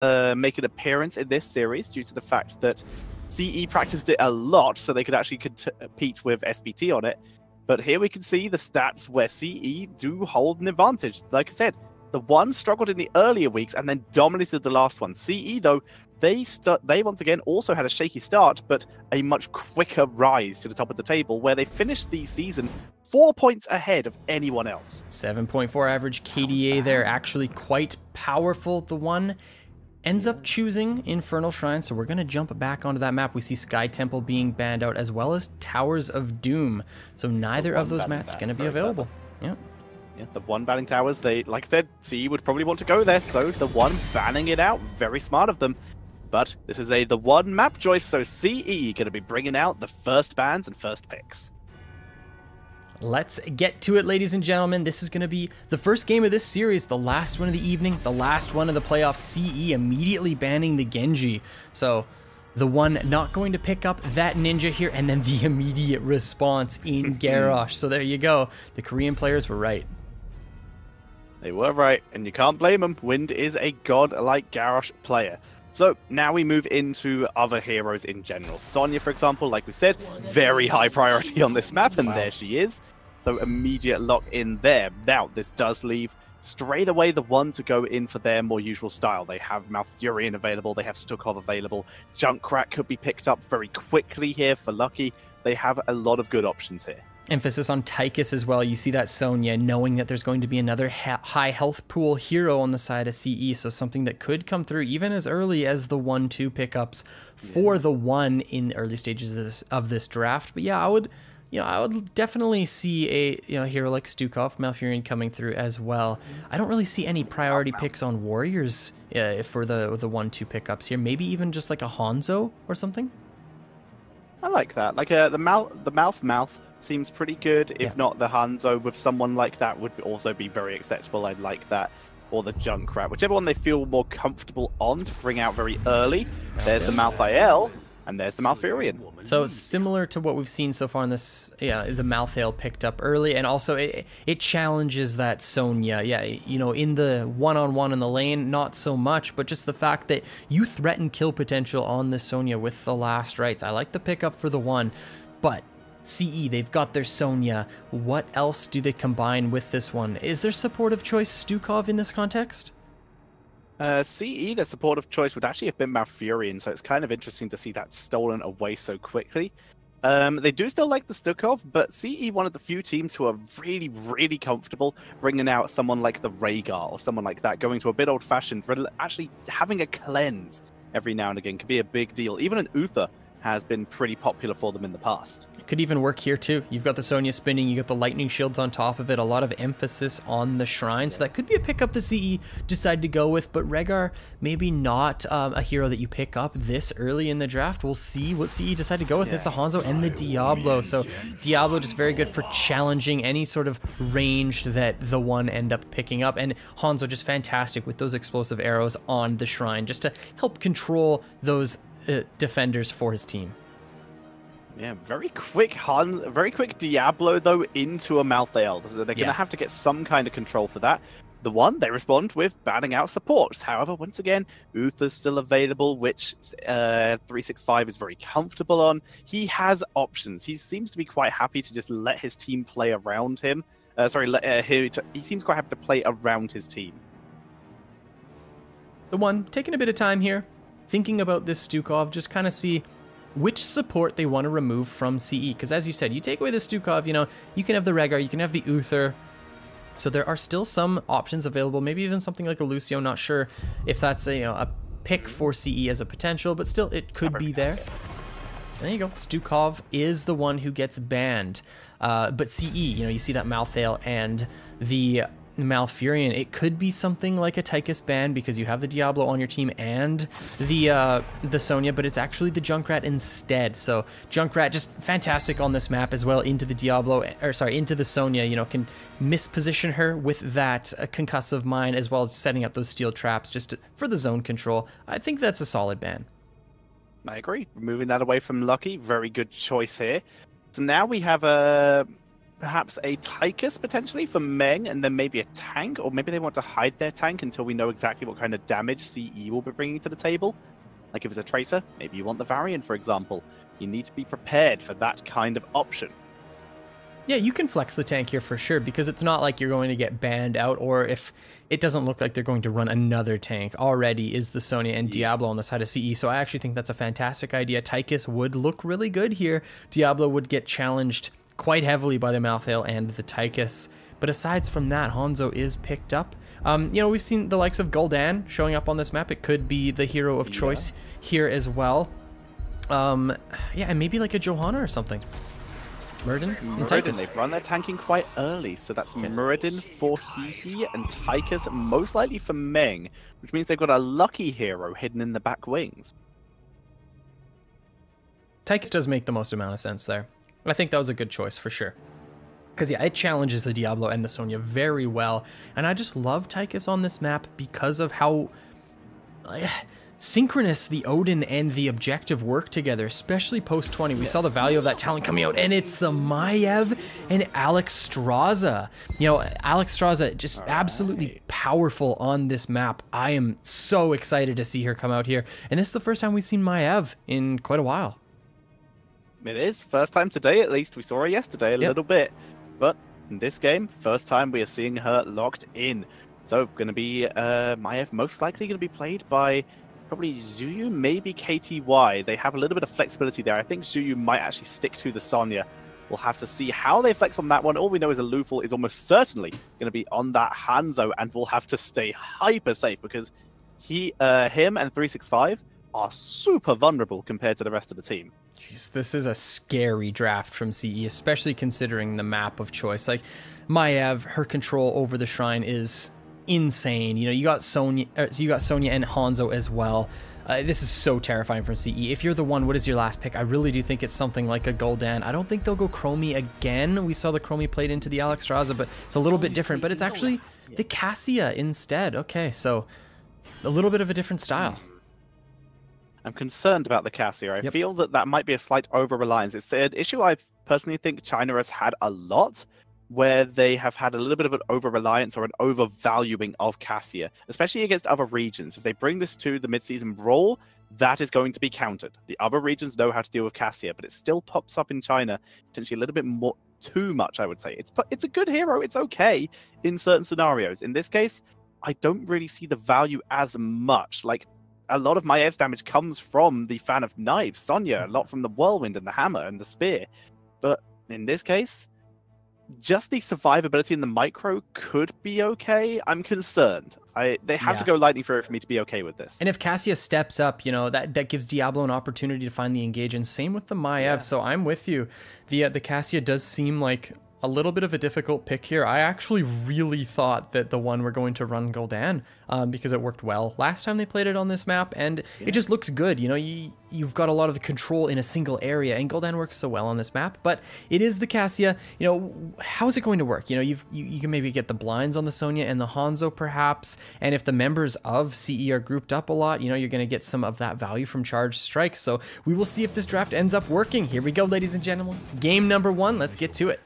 make an appearance in this series due to the fact that CE practiced it a lot, so they could actually compete with SPT on it. But here we can see the stats where CE do hold an advantage. Like I said, the one struggled in the earlier weeks and then dominated the last one. CE, though, they once again also had a shaky start, but a much quicker rise to the top of the table, where they finished the season 4 points ahead of anyone else. 7.4 average KDA there, actually quite powerful. TheOne ends up choosing Infernal Shrine, so we're going to jump back onto that map. We see Sky Temple being banned out, as well as Towers of Doom. So neither of those maps going to be available. Yeah. Yeah, the one banning towers, they, like I said, CE would probably want to go there, so TheOne banning it out, very smart of them. But this is the one map choice, so CE going to be bringing out the first bans and first picks. Let's get to it, ladies and gentlemen. This is going to be the first game of this series, the last one of the evening, the last one of the playoffs. CE immediately banning the Genji. So TheOne not going to pick up that ninja here, and then the immediate response in Garrosh. So there you go. The Korean players were right. They were right, and you can't blame them. Wind is a god-like Garrosh player. So now we move into other heroes in general. Sonya, for example, like we said, very high priority on this map, and there she is. So immediate lock in there. Now, this does leave straight away TheOne to go in for their more usual style. They have Malfurion available, they have Stukov available, Junkrat could be picked up very quickly here for Lucky. They have a lot of good options here. Emphasis on Tychus as well. You see that Sonya knowing that there's going to be another high health pool hero on the side of CE, so something that could come through even as early as the 1-2 pickups for TheOne in the early stages of this draft. But yeah, I would definitely see a hero like Stukov, Malfurion coming through as well. I don't really see any priority picks on Warriors for the 1-2 pickups here. Maybe even just like a Hanzo or something. I like that. Like the mouth seems pretty good. If not, the Hanzo with someone like that would also be very acceptable. I'd like that. Or the Junkrat, whichever one they feel more comfortable on to bring out very early. There's the Malthael, and there's the Malfurion. So similar to what we've seen so far in this, the Malthael picked up early, and also it challenges that Sonya. Yeah, in the one-on-one in the lane, not so much, but just the fact that you threaten kill potential on the Sonya with the last rites. I like the pickup for TheOne, but CE, they've got their Sonya. What else do they combine with this one? Is there supportive choice Stukov in this context? CE, their supportive choice would actually have been Malfurion, so it's kind of interesting to see that stolen away so quickly. They do still like the Stukov, but CE, one of the few teams who are really, really comfortable bringing out someone like the Rhaegar or someone like that, going to a bit old-fashioned, actually having a cleanse every now and again could be a big deal. Even an Uther has been pretty popular for them in the past. It could even work here too. You've got the Sonya spinning, you got the lightning shields on top of it, a lot of emphasis on the shrine, so that could be a pickup the CE decide to go with, but Rhaegar, maybe not a hero that you pick up this early in the draft. We'll see what CE decide to go with. It's a Hanzo and the Diablo, so Diablo just very good for challenging any sort of ranged that TheOne end up picking up, and Hanzo just fantastic with those explosive arrows on the shrine, just to help control those defenders for his team. Yeah, very quick Diablo though into a Malthael. They're going to have to get some kind of control for that. TheOne, they respond with batting out supports. However, once again, Uther's still available, which 365 is very comfortable on. He has options. He seems to be quite happy to just let his team play around him. He seems quite happy to play around his team. TheOne taking a bit of time here, thinking about this Stukov, just kind of see which support they want to remove from CE. Because as you said, you take away the Stukov, you can have the Rhaegar, you can have the Uther. So there are still some options available, maybe even something like a Lucio. Not sure if that's a pick for CE as a potential, but still it could be there. There you go. Stukov is the one who gets banned. But CE, you see that Malthael and the Malfurion. It could be something like a Tychus ban because you have the Diablo on your team and the Sonya, but it's actually the Junkrat instead. So Junkrat just fantastic on this map as well into the into the Sonya. Can misposition her with that concussive mine as well as setting up those steel traps just for the zone control. I think that's a solid ban. I agree. Removing that away from Lucky, very good choice here. So now we have a perhaps a Tychus potentially for Meng, and then maybe a tank, or maybe they want to hide their tank until we know exactly what kind of damage CE will be bringing to the table. Like if it's a Tracer, maybe you want the Varian, for example. You need to be prepared for that kind of option. Yeah, you can flex the tank here for sure, because it's not like you're going to get banned out, or if it doesn't look like they're going to run another tank. Already is the Sonya and Diablo on the side of CE, so I actually think that's a fantastic idea. Tychus would look really good here. Diablo would get challenged quite heavily by the Malthael and the Tychus. But aside from that, Hanzo is picked up. You know, we've seen the likes of Gul'dan showing up on this map. It could be the hero of choice here as well. Yeah, and maybe like a Johanna or something. Muradin and Tychus. They've run their tanking quite early, so that's Muradin for Hehe and Tychus most likely for Meng, which means they've got a lucky hero hidden in the back wings. Tychus does make the most amount of sense there. I think that was a good choice for sure. Because yeah, it challenges the Diablo and the Sonya very well, and I just love Tychus on this map because of how synchronous the Odin and the objective work together, especially post 20. We saw the value of that talent coming out, and it's the Maiev and Alexstrasza. You know, Alexstrasza just absolutely powerful on this map. I am so excited to see her come out here, and this is the first time we've seen Maiev in quite a while. It is. First time today, at least. We saw her yesterday a little bit. But in this game, first time we are seeing her locked in. So, going to be Maiev most likely going to be played by probably Zhuyu, maybe KTY. They have a little bit of flexibility there. I think Zhuyu might actually stick to the Sonya. We'll have to see how they flex on that one. All we know is Alufal is almost certainly going to be on that Hanzo, and we'll have to stay hyper safe because him and 365 are super vulnerable compared to the rest of the team. Jeez, this is a scary draft from CE, especially considering the map of choice. Like, Maiev, her control over the Shrine is insane. You know, you got Sonya and Hanzo as well. This is so terrifying from CE. If you're the one, what is your last pick? I really do think it's something like a Gul'dan. I don't think they'll go Chromie again. We saw the Chromie played into the Alexstrasza, but it's a little bit different. But it's actually the Cassia instead. Okay, so a little bit of a different style. I'm concerned about the Cassia. I feel that that might be a slight over-reliance. It's an issue I personally think China has had a lot, where they have had a little bit of an over-reliance or an overvaluing of Cassia, especially against other regions. If they bring this to the mid-season brawl, that is going to be countered. The other regions know how to deal with Cassia, but it still pops up in China potentially a little bit more, too much, I would say. It's a good hero. It's okay in certain scenarios. In this case, I don't really see the value as much. Like, a lot of Maiev's damage comes from the Fan of Knives, Sonya, a lot from the Whirlwind and the Hammer and the Spear. But in this case, just the survivability in the micro could be okay. I'm concerned. They have to go lightning through it for me to be okay with this. And if Cassia steps up, you know, that gives Diablo an opportunity to find the engage, and same with the Maiev. So I'm with you. The Cassia does seem like a little bit of a difficult pick here. I actually really thought that TheOne were going to run Gul'dan because it worked well last time they played it on this map, and it just looks good. You know, you've got a lot of the control in a single area, and Gul'dan works so well on this map. But it is the Cassia. You know, how is it going to work? You know, you can maybe get the blinds on the Sonya and the Hanzo perhaps, and if the members of CE are grouped up a lot, you know, you're going to get some of that value from charged strikes. So we will see if this draft ends up working. Here we go, ladies and gentlemen. Game number 1. Let's get to it.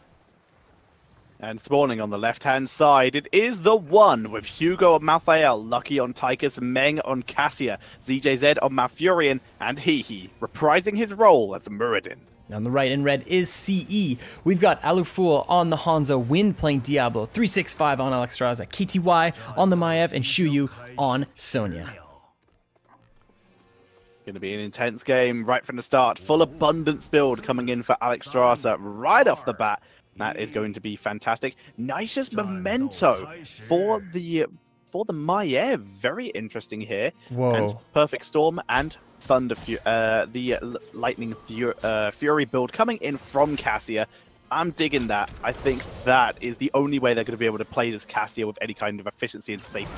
And spawning on the left-hand side, it is TheOne with Hugo on Malthael, Lucky on Tychus, Meng on Cassia, ZJZ on Malfurion, and Hehe reprising his role as Muradin. On the right in red is CE. We've got Alufal on the Hanzo, Wind playing Diablo, 365 on Alexstrasza, KTY on the Maiev, and Shuyu on Sonya. Going to be an intense game right from the start. Full abundance build coming in for Alexstrasza right off the bat. That is going to be fantastic. Nice's Memento for the Maiev. Very interesting here. Whoa. And Perfect Storm and Thunder the Lightning Fury build coming in from Cassia. I'm digging that. I think that is the only way they're going to be able to play this Cassia with any kind of efficiency and safety.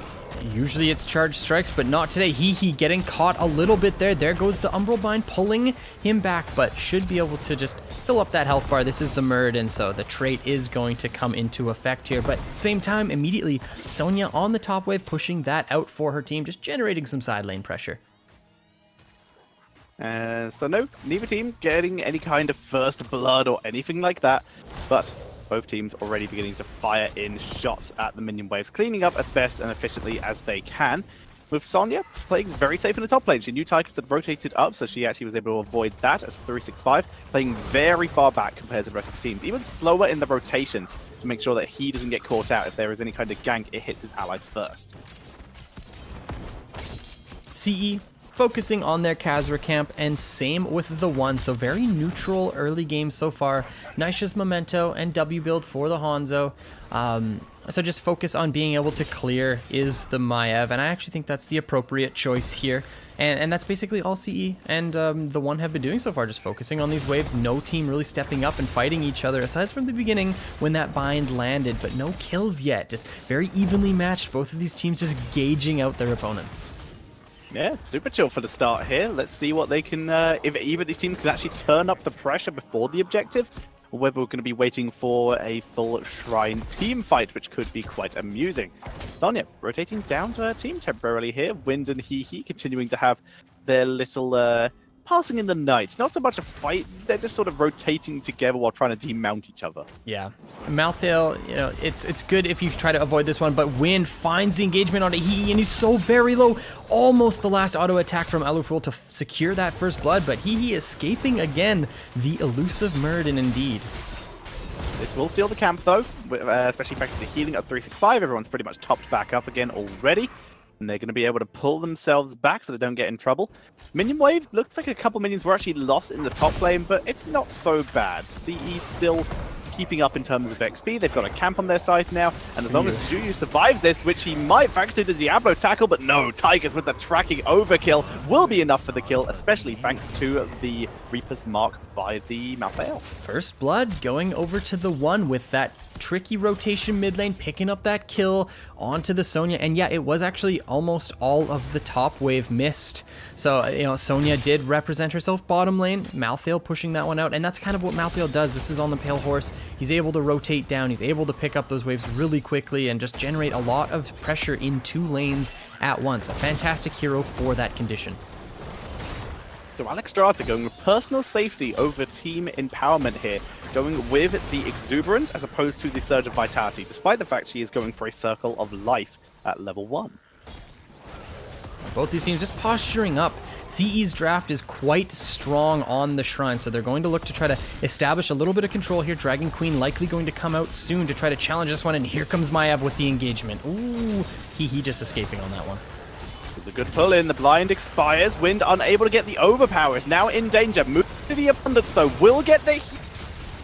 Usually it's charged strikes, but not today. Hehe getting caught a little bit there. There goes the Umbral Bind, pulling him back, but should be able to just fill up that health bar. This is the Muradin, so the trait is going to come into effect here. But same time, immediately, Sonya on the top wave, pushing that out for her team, just generating some side lane pressure. So no, neither team getting any kind of first blood or anything like that, but Both teams already beginning to fire in shots at the minion waves, cleaning up as best and efficiently as they can. With Sonya playing very safe in the top lane. She knew Tychus had rotated up, so she actually was able to avoid that as 365, playing very far back compared to the rest of the teams. Even slower in the rotations to make sure that he doesn't get caught out. If there is any kind of gank, it hits his allies first. CE focusing on their Khazra camp, and same with TheOne, so very neutral early game so far. Nisha's Memento and W build for the Hanzo. So just focus on being able to clear is the Maiev, and I actually think that's the appropriate choice here. And that's basically all CE and TheOne have been doing so far, just focusing on these waves. No team really stepping up and fighting each other, aside from the beginning when that bind landed, but no kills yet. Just very evenly matched, both of these teams just gauging out their opponents. Yeah, super chill for the start here. Let's see what they can, if either of these teams can actually turn up the pressure before the objective, or whether we're going to be waiting for a full Shrine team fight, which could be quite amusing. Sonya rotating down to her team temporarily here. Wind and Hee continuing to have their little passing in the night. Not so much a fight, they're just sort of rotating together while trying to demount each other. Yeah. Malthael, you know, it's good if you try to avoid this one, but Wind finds the engagement on a Hee, and he's so very low. Almost the last auto attack from Aluful to secure that first blood, but Hee escaping again. The elusive Muradin indeed. This will steal the camp though, especially thanks to the healing at 365. Everyone's pretty much topped back up again already. And they're going to be able to pull themselves back so they don't get in trouble. Minion wave, looks like a couple minions were actually lost in the top lane, but it's not so bad. CE still keeping up in terms of XP. They've got a camp on their side now, and as long as Zhuyu survives this, which he might thanks to the Diablo tackle, but no, Tigers with the tracking overkill will be enough for the kill, especially thanks to the Reaper's Mark by the Malthael. First blood going over to TheOne with that tricky rotation mid lane, picking up that kill onto the Sonya, and yeah, it was actually almost all of the top wave missed. So, you know, Sonya did represent herself bottom lane, Malthael pushing that one out, and that's kind of what Malthael does. This is on the Pale Horse. He's able to rotate down, he's able to pick up those waves really quickly and just generate a lot of pressure in two lanes at once. A fantastic hero for that condition. So Alex Strata going with personal safety over team empowerment here, going with the exuberance as opposed to the surge of vitality, despite the fact she is going for a circle of life at level 1. Both these teams just posturing up. CE's draft is quite strong on the Shrine, so they're going to look to try to establish a little bit of control here. Dragon Queen likely going to come out soon to try to challenge this one, and here comes Maiev with the engagement. Ooh, he just escaping on that one. With a good pull in, the blind expires. Wind unable to get the overpower, is now in danger. Move to the abundance though, will get the heat.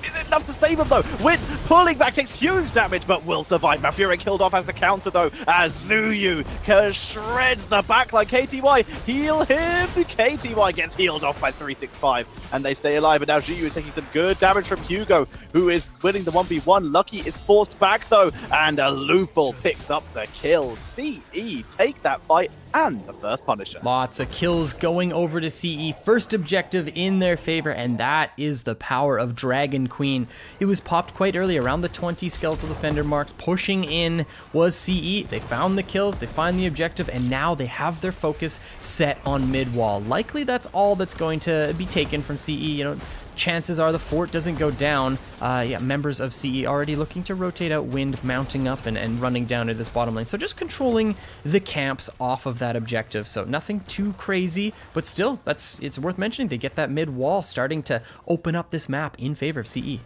Is it enough to save him though? Wind pulling back takes huge damage, but will survive. Malfurion killed off as the counter though, as Zhuyu shreds the back like KTY. Heal him! KTY gets healed off by 365, and they stay alive. And now Zhuyu is taking some good damage from Hugo, who is winning the 1v1. Lucky is forced back though, and Aluful picks up the kill. CE take that fight and the first Punisher. Lots of kills going over to CE. First objective in their favor, and that is the power of Dragon Queen. It was popped quite early, around the 20 Skeletal Defender marks. Pushing in was CE. They found the kills, they find the objective, and now they have their focus set on mid-wall. Likely that's all that's going to be taken from CE. You know, chances are the fort doesn't go down. Yeah, members of CE already looking to rotate out. Wind mounting up and running down to this bottom lane. So just controlling the camps off of that objective. So nothing too crazy, but still, it's worth mentioning. They get that mid wall starting to open up this map in favor of CE.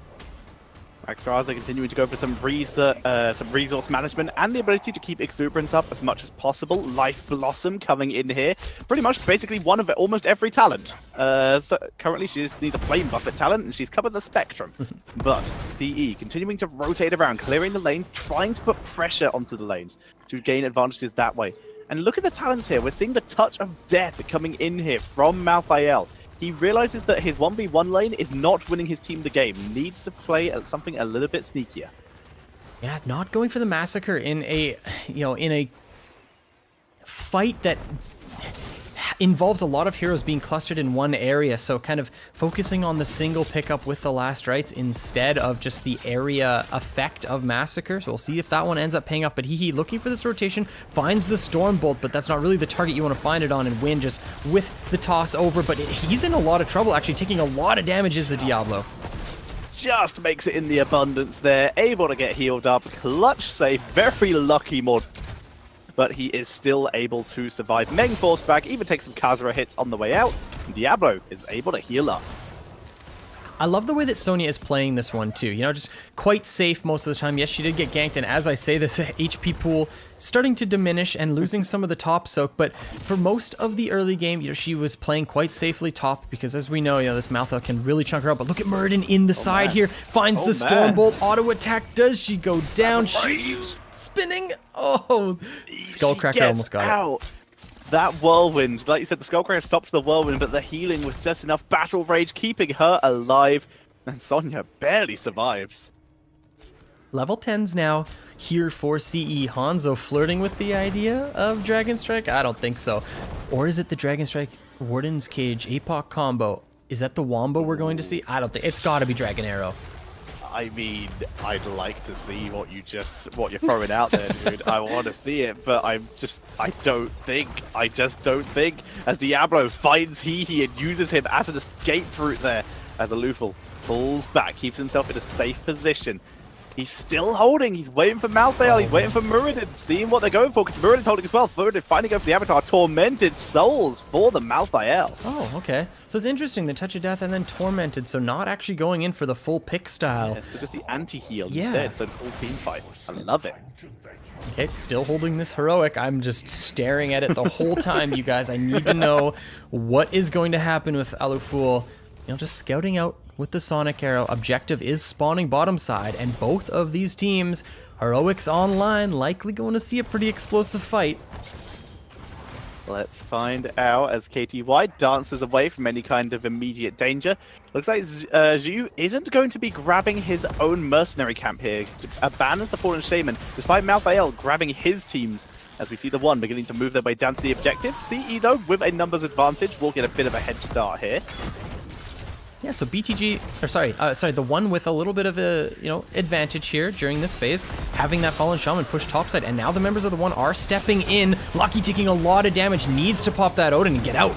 Maxraza continuing to go for some resource management and the ability to keep exuberance up as much as possible. Life Blossom coming in here. Pretty much basically one of almost every talent. So currently she just needs a Flame Buffet talent and she's covered the spectrum. But CE continuing to rotate around, clearing the lanes, trying to put pressure onto the lanes to gain advantages that way. And look at the talents here. We're seeing the touch of death coming in here from Malthael. He realizes that his 1v1 lane is not winning his team the game. Needs to play something a little bit sneakier. Yeah, not going for the massacre in a, in a fight that involves a lot of heroes being clustered in one area, so kind of focusing on the single pickup with the last rites instead of just the area effect of massacre. So we'll see if that one ends up paying off. But Hee looking for this rotation, finds the storm bolt, but that's not really the target you want to find it on, and Win just with the toss over. But he's in a lot of trouble, actually taking a lot of damage as the Diablo. just makes it in the abundance there, able to get healed up, clutch save, very lucky mod. But he is still able to survive. Meng forced back, even takes some Kazura hits on the way out. Diablo is able to heal up. I love the way that Sonya is playing this one too. You know, just quite safe most of the time. Yes, she did get ganked, and as I say, this HP pool starting to diminish and losing some of the top soak. But for most of the early game, you know, she was playing quite safely top because, as we know, you know, this Malthael can really chunk her up. But look at Muradin in the side here, finds the Stormbolt auto attack. Does she go down? She's spinning. Oh, Skullcracker almost got out. That whirlwind, like you said, the Skullcracker stops the whirlwind, but the healing was just enough battle rage keeping her alive, and Sonya barely survives. Level 10's now here for CE. Hanzo flirting with the idea of Dragon Strike? I don't think so. Or is it the Dragon Strike Warden's Cage APOC combo? Is that the Wombo we're going to see? I don't think. It's got to be Dragon Arrow. I mean, I'd like to see what you're throwing out there, dude. I want to see it, but I just don't think. As Diablo finds Hehe and uses him as an escape route there, as Alufal pulls back, keeps himself in a safe position. He's still holding. He's waiting for Malthael. He's waiting for Muradin, seeing what they're going for, because Muradin's holding as well. Muradin finally going for the Avatar. Tormented Souls for the Malthael. Oh, okay. So it's interesting, the Touch of Death and then Tormented, so not actually going in for the full pick style. Yeah, so just the anti-heal instead, so the full team fight. I love it. Okay, still holding this heroic. I'm just staring at it the whole time, you guys. I need to know what is going to happen with Alufal. You know, just scouting out with the Sonic Arrow. Objective is spawning bottom side, and both of these teams, heroics online, likely going to see a pretty explosive fight. Let's find out as KTY dances away from any kind of immediate danger. Looks like Zhu isn't going to be grabbing his own mercenary camp here. Abandons the Fallen Shaman, despite Malthael grabbing his teams, as we see the One beginning to move their way down to the objective. CE, though, with a numbers advantage, will get a bit of a head start here. Yeah, so BTG, or sorry, the One with a little bit of a, you know, advantage here during this phase, having that Fallen Shaman push topside, and now the members of the One are stepping in. Lucky taking a lot of damage, needs to pop that Odin and get out.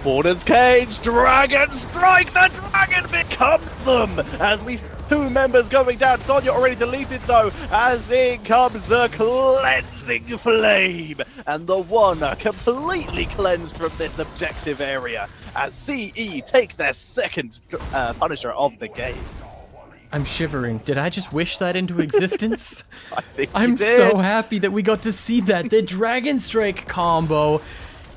Warden's Cage, Dragon Strike, the Dragon becomes them! As we two members going down, Sonya already deleted though, as in comes the Cleansing Flame! And the One are completely cleansed from this objective area, as CE take their second Punisher of the game. I'm shivering. Did I just wish that into existence? I think I'm so happy that we got to see that. The Dragon Strike combo.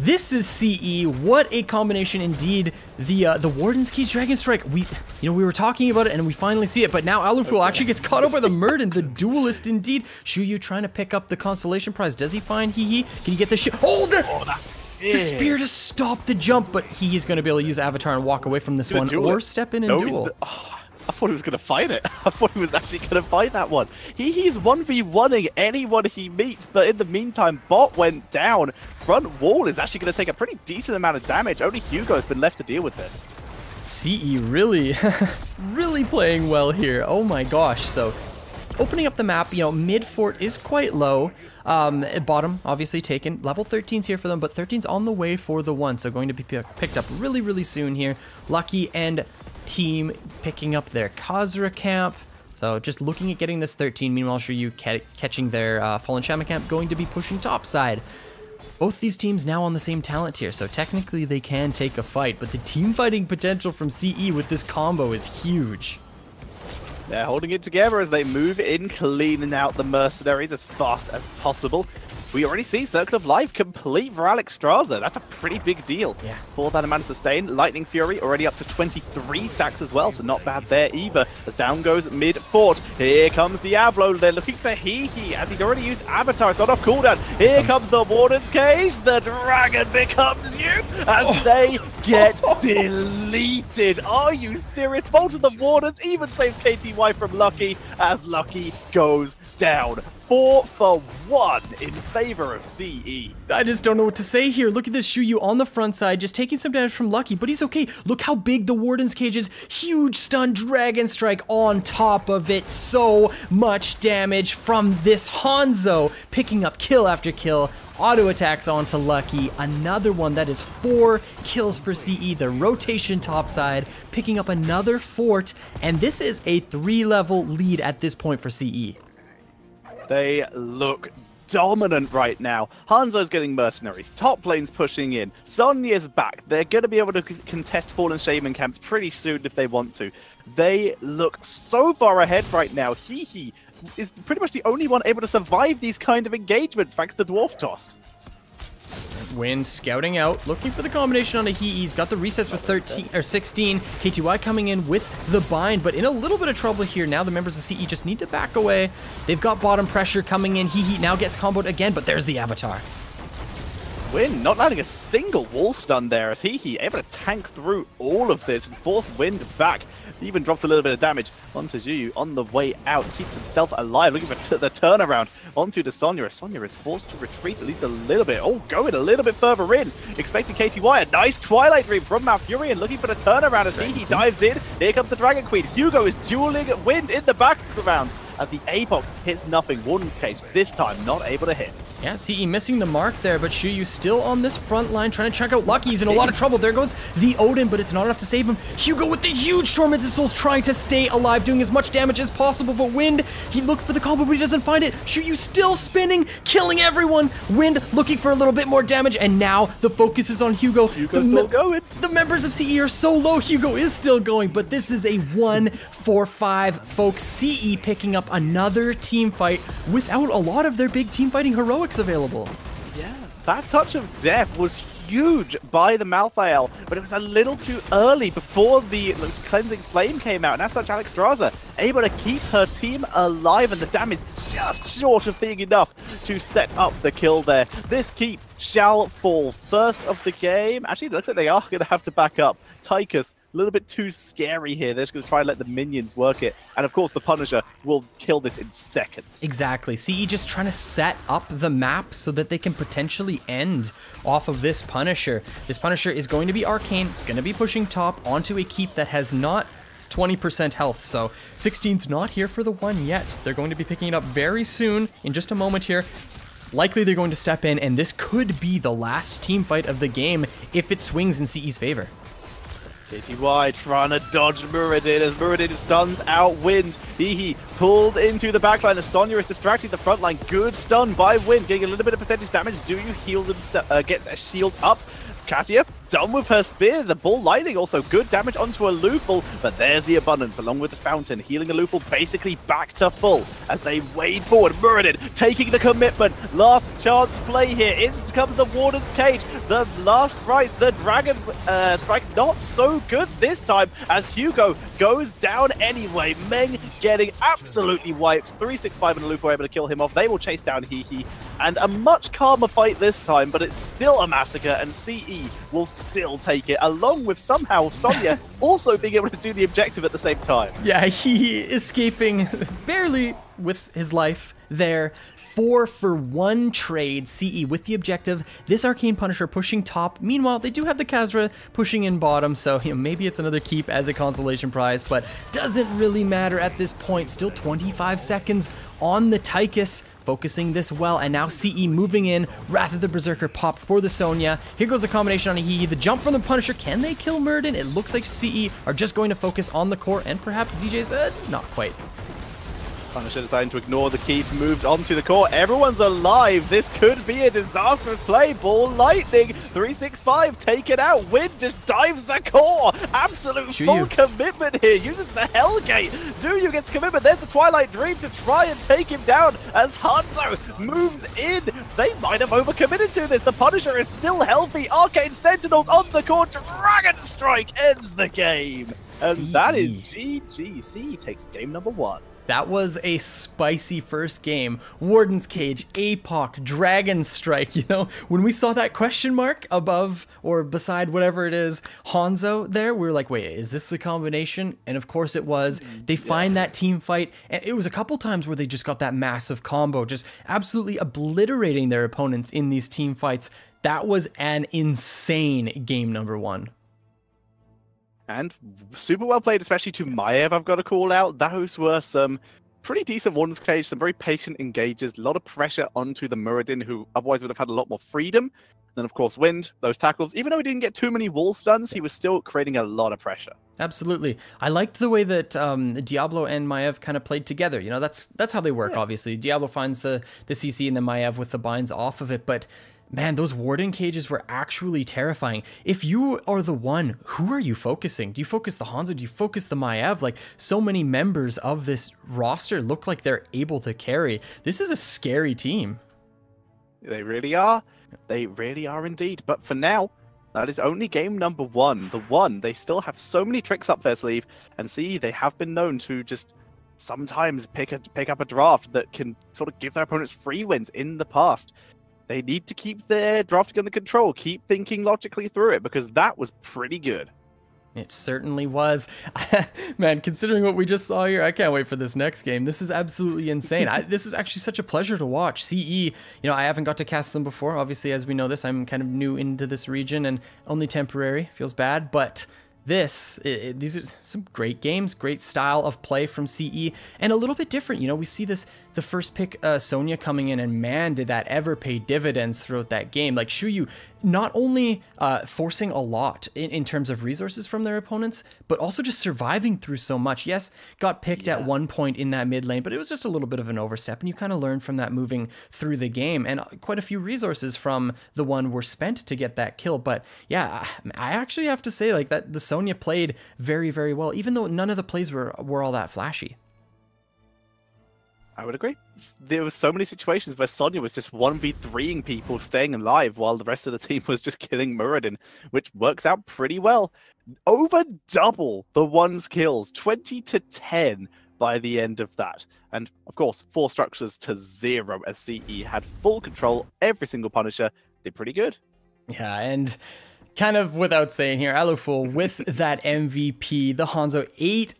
This is CE. What a combination indeed. The Warden's Cage Dragon Strike. We were talking about it and we finally see it, but now Alufal actually gets caught up by the Muradin, the duelist indeed. Shuyu trying to pick up the consolation prize. Does he find Hehe? Can he get the shit? Oh, the spear to stop the jump, but he is going to be able to use Avatar and walk away from this one, or step in and duel. I thought he was going to fight it. I thought he was actually going to fight that one. He's 1v1ing anyone he meets, but in the meantime, bot went down. Front wall is actually going to take a pretty decent amount of damage. Only Hugo's been left to deal with this. CE really, really playing well here. Oh my gosh. So opening up the map, you know, mid fort is quite low. Bottom, obviously taken. Level 13's here for them, but 13's on the way for the One, so going to be picked up really, really soon here. Lucky and team picking up their Kazura camp. So just looking at getting this 13. Meanwhile, Shuyu catching their Fallen Shaman camp, going to be pushing topside. Both these teams now on the same talent tier, so technically they can take a fight, but the team fighting potential from CE with this combo is huge. They're holding it together as they move in, cleaning out the mercenaries as fast as possible. We already see Circle of Life complete for Alexstrasza. That's a pretty big deal for that amount of sustain. Lightning Fury already up to 23 stacks as well, so not bad there either. As down goes mid-fort. Here comes Diablo. They're looking for Hehe as he's already used Avatar. It's not off cooldown. Here comes the Warden's Cage. The Dragon becomes you as they get deleted. Are you serious? Bolt of the Wardens even saves KTY from Lucky as Lucky goes down. 4 for 1 in favor of CE. I just don't know what to say here. Look at this Shuyu on the front side, just taking some damage from Lucky, but he's okay. Look how big the Warden's Cage is. Huge stun Dragon Strike on top of it. So much damage from this Hanzo, picking up kill after kill. Auto attacks onto Lucky. Another one that is 4 kills for CE. The rotation topside, picking up another fort. And this is a 3-level lead at this point for CE. They look dominant right now. Hanzo's getting mercenaries. Top lane's pushing in. Sonya's back. They're going to be able to contest Fallen Shaman camps pretty soon if they want to. They look so far ahead right now. Hehe is pretty much the only one able to survive these kind of engagements thanks to Dwarf Toss. Wind scouting out, looking for the combination on a He. He's got the recess with 13 or 16. KTY coming in with the bind, but in a little bit of trouble here. Now the members of CE just need to back away. They've got bottom pressure coming in. He now gets comboed again, but there's the Avatar. Wind not landing a single wall stun there as He able to tank through all of this and force Wind back. He even drops a little bit of damage onto Juyu on the way out. Keeps himself alive, looking for the turnaround onto the Sonya. Sonya is forced to retreat at least a little bit. Oh, going a little bit further in. Expecting KTY. A nice Twilight Dream from Malfurion, looking for the turnaround as He dives in. Here comes the Dragon Queen. Hugo is dueling Wind in the background as the APOC hits nothing. Warden's Cage this time not able to hit. Yeah, CE missing the mark there, but Shuyu still on this front line trying to check out Lucky. He's in a lot of trouble. There goes the Odin, but it's not enough to save him. Hugo with the huge Tormented Souls trying to stay alive, doing as much damage as possible, but Wind, he looked for the combo, but he doesn't find it. Shuyu still spinning, killing everyone. Wind looking for a little bit more damage, and now the focus is on Hugo. Hugo's still going. The members of CE are so low. Hugo is still going, but this is a 1-4-5, folks. CE picking up another team fight without a lot of their big team fighting heroics available. Yeah, that touch of death was huge by the Malthael, but it was a little too early before the Cleansing Flame came out. And as such, Alexstrasza able to keep her team alive, and the damage just short of being enough to set up the kill there. This keep shall fall first of the game. Actually, it looks like they are going to have to back up. Tychus, a little bit too scary here. They're just going to try and let the minions work it. And of course, the Punisher will kill this in seconds. Exactly. CE just trying to set up the map so that they can potentially end off of this Punisher. This Punisher is going to be arcane. It's going to be pushing top onto a keep that has not 20% health, so 16's not here for the one yet. They're going to be picking it up very soon, in just a moment here. Likely they're going to step in, and this could be the last team fight of the game if it swings in CE's favor. KTY trying to dodge Muradin as Muradin stuns out Wind. He pulled into the backline as Sonya is distracting the front line. Good stun by Wind, getting a little bit of percentage damage. Zuyu heals himself, gets a shield up. Katia done with her spear. The Bull Lightning also good damage onto a Luful, but there's the Abundance along with the Fountain, healing a Luful basically back to full as they wade forward. Muradin taking the commitment. Last chance play here. In comes the Warden's Cage. The last rites, the Dragon Strike, not so good this time as Hugo goes down anyway. Meng getting absolutely wiped. 365 and a Luful able to kill him off. They will chase down He. And a much calmer fight this time, but it's still a massacre, and CE will still take it, along with somehow Sonya also being able to do the objective at the same time. Yeah, he escaping barely with his life there. 4-for-1 trade, CE with the objective. This Arcane Punisher pushing top. Meanwhile, they do have the Khazra pushing in bottom, so maybe it's another keep as a consolation prize, but doesn't really matter at this point. Still 25 seconds on the Tychus. Focusing this well, and now CE moving in. Wrath of the Berserker popped for the Sonya. Here goes the combination on a He. The jump from the Punisher. Can they kill Muradin? It looks like CE are just going to focus on the core, and perhaps ZJ's not quite. Punisher deciding to ignore the keep, moved onto the core. Everyone's alive. This could be a disastrous play. Ball Lightning, 365, take it out. Wind just dives the core. Absolute full commitment here. Uses the Hellgate. Juyu gets commitment. There's the Twilight Dream to try and take him down as Hanzo moves in. They might have overcommitted to this. The Punisher is still healthy. Arcane Sentinels on the core. Dragon Strike ends the game. And that is GG. CE takes game number 1. That was a spicy first game. Warden's Cage, APOC, Dragon Strike, you know? When we saw that question mark above or beside whatever it is, Hanzo there, we were like, wait, is this the combination? And of course it was. They find that team fight, and it was a couple times where they just got that massive combo, just absolutely obliterating their opponents in these team fights. That was an insane game number 1. And super well played, especially to Maiev, I've got to call out. Those were some pretty decent Warden's Cage, some very patient engages, a lot of pressure onto the Muradin, who otherwise would have had a lot more freedom. Then, of course, Wind, those tackles. Even though he didn't get too many wall stuns, he was still creating a lot of pressure. Absolutely. I liked the way that Diablo and Maiev kind of played together. You know, that's how they work, obviously. Diablo finds the CC and then Maiev with the binds off of it, but man, those Warden cages were actually terrifying. If you are the one, who are you focusing? Do you focus the Hanzo? Do you focus the Maiev? Like, so many members of this roster look like they're able to carry. This is a scary team. They really are. They really are indeed. But for now, that is only game number one. The one, they still have so many tricks up their sleeve. And see, they have been known to just sometimes pick up a draft that can sort of give their opponents free wins in the past. They need to keep their drafting under control, keep thinking logically through it, because that was pretty good. It certainly was. Man, considering what we just saw here, I can't wait for this next game. This is absolutely insane. This is actually such a pleasure to watch. CE, you know, I haven't got to cast them before. Obviously, as we know this, I'm kind of new into this region and only temporary. Feels bad, but these are some great games, great style of play from CE, and a little bit different. You know, we see this, the first pick, Sonya coming in, and man, did that ever pay dividends throughout that game. Like, Shuyu not only forcing a lot in terms of resources from their opponents, but also just surviving through so much. Yes, got picked at one point in that mid lane, but it was just a little bit of an overstep, and you kind of learn from that moving through the game, and quite a few resources from the one were spent to get that kill. But yeah, I actually have to say, like, that the Sonya played very, very well, even though none of the plays were all that flashy. I would agree. There were so many situations where Sonya was just 1v3ing people staying alive while the rest of the team was just killing Muradin, which works out pretty well. Over double the one's kills, 20-10 by the end of that. And of course, 4 structures to 0 as CE had full control. Every single Punisher did pretty good. Yeah, and kind of without saying here, Aluful with that MVP, the Hanzo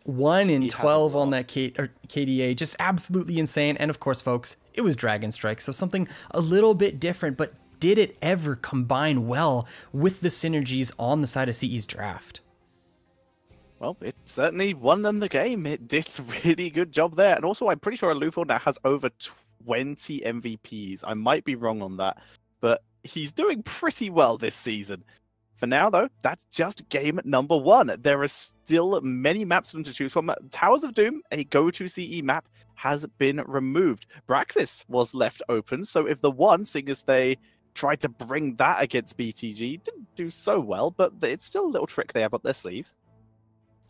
8-1-12 on that KDA, just absolutely insane. And of course, folks, it was Dragon Strike, so something a little bit different, but did it ever combine well with the synergies on the side of CE's draft? Well, it certainly won them the game. It did a really good job there. And also, I'm pretty sure Aluful now has over 20 MVPs. I might be wrong on that, but he's doing pretty well this season. For now, though, that's just game number 1. There are still many maps for them to choose from. Towers of Doom, a go-to CE map, has been removed. Braxis was left open, so if the one, seeing as they tried to bring that against BTG, didn't do so well, but it's still a little trick they have up their sleeve.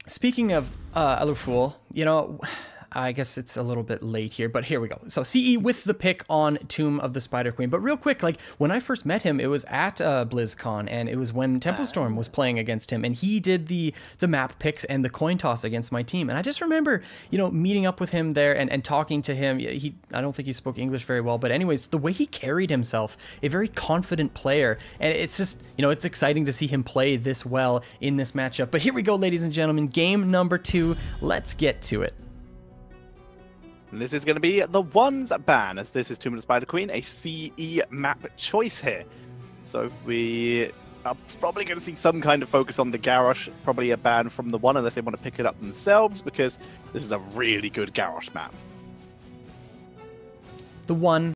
Speaking of Aluful, you know, I guess it's a little bit late here, but here we go. So CE with the pick on Tomb of the Spider Queen. But real quick, like, when I first met him, it was at BlizzCon, and it was when Temple Storm was playing against him, and he did the map picks and the coin toss against my team. And I just remember, you know, meeting up with him there and talking to him. I don't think he spoke English very well, but anyways, the way he carried himself, a very confident player. And it's just, you know, it's exciting to see him play this well in this matchup. But here we go, ladies and gentlemen, game number 2. Let's get to it. And this is going to be the one's ban, as this is Tomb of the Spider Queen, a CE map choice here. So we are probably going to see some kind of focus on the Garrosh, probably a ban from the one, unless they want to pick it up themselves, because this is a really good Garrosh map. The one